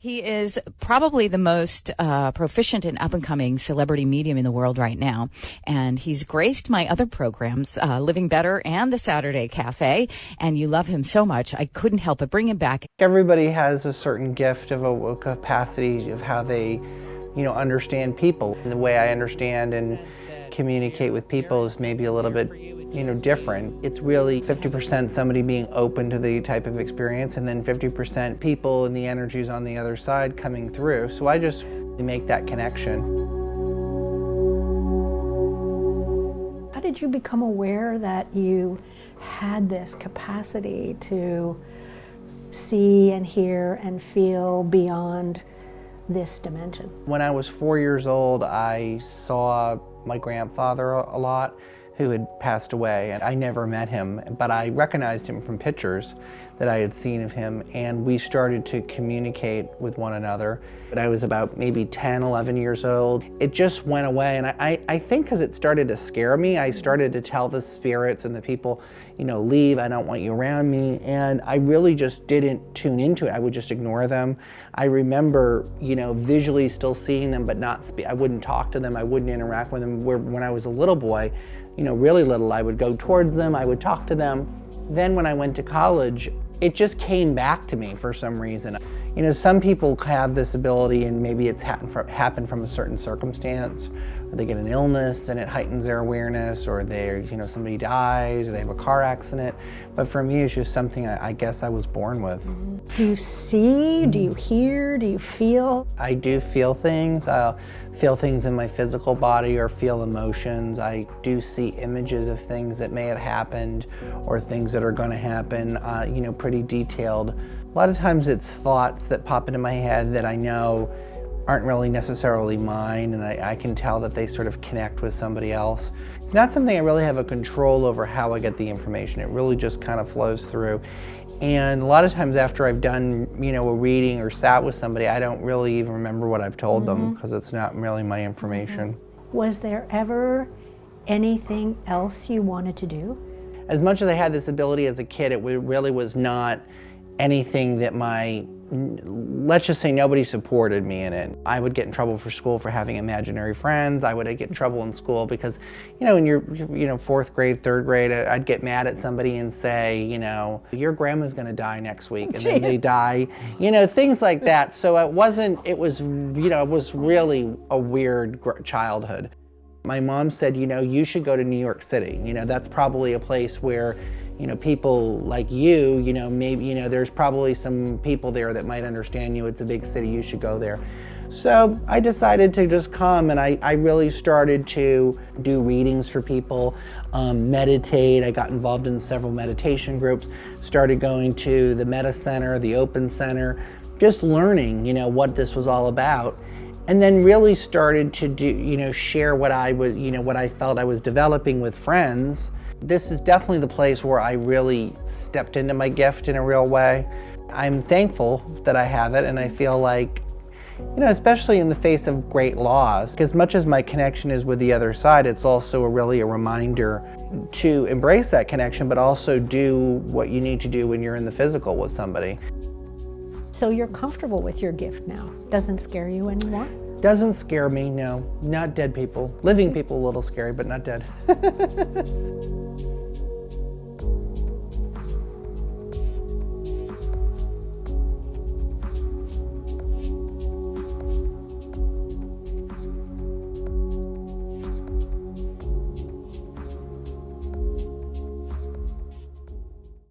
He is probably the most proficient and up-and-coming celebrity medium in the world right now. And he's graced my other programs, Living Better and the Saturday Cafe. And you love him so much, I couldn't help but bring him back. Everybody has a certain gift of a capacity of how they, understand people. And the way I understand and communicate with people is maybe a little bit, different. It's really 50% somebody being open to the type of experience, and then 50% people and the energies on the other side coming through. So I just make that connection. How did you become aware that you had this capacity to see and hear and feel beyond this dimension? When I was 4 years old, I saw my grandfather a lot, who had passed away, and I never met him, but I recognized him from pictures that I had seen of him, and we started to communicate with one another. But I was about maybe 10, 11 years old. It just went away, and I think because it started to scare me, I started to tell the spirits and the people, leave, I don't want you around me, and I really just didn't tune into it. I would just ignore them. I remember, visually still seeing them, but I wouldn't talk to them, I wouldn't interact with them. When I was a little boy, really little, I would go towards them, I would talk to them. Then when I went to college, it just came back to me for some reason. Some people have this ability, and maybe it's happened from a certain circumstance, or they get an illness and it heightens their awareness, or somebody dies, or they have a car accident. But for me, it's just something I guess I was born with. Do you see? Do you hear? Do you feel? I do feel things. I'll feel things in my physical body or feel emotions. I do see images of things that may have happened or things that are going to happen, pretty detailed. A lot of times it's thoughts that pop into my head that I know aren't really necessarily mine, and I can tell that they sort of connect with somebody else. It's not something I really have a control over how I get the information. It really just kind of flows through. And a lot of times after I've done, a reading or sat with somebody, I don't really even remember what I've told them, because it's not really my information. Was there ever anything else you wanted to do? As much as I had this ability as a kid, it really was not anything that let's just say nobody supported me in it. I would get in trouble for school for having imaginary friends. I would get in trouble in school because, in your fourth grade, third grade, I'd get mad at somebody and say, your grandma's gonna die next week, and then they die, things like that. So it was really a weird childhood. My mom said, you should go to New York City. That's probably a place where people like you, maybe, there's probably some people there that might understand you. It's a big city, you should go there. So I decided to just come, and I really started to do readings for people, meditate. I got involved in several meditation groups, started going to the Meta Center, the Open Center, just learning, what this was all about. And then really started to do, share what I was, what I felt I was developing with friends. This is definitely the place where I really stepped into my gift in a real way. I'm thankful that I have it, and I feel like, especially in the face of great loss, as much as my connection is with the other side, it's also really a reminder to embrace that connection, but also do what you need to do when you're in the physical with somebody. So you're comfortable with your gift now? Doesn't scare you anymore? Doesn't scare me, no. Not dead people. Living people a little scary, but not dead.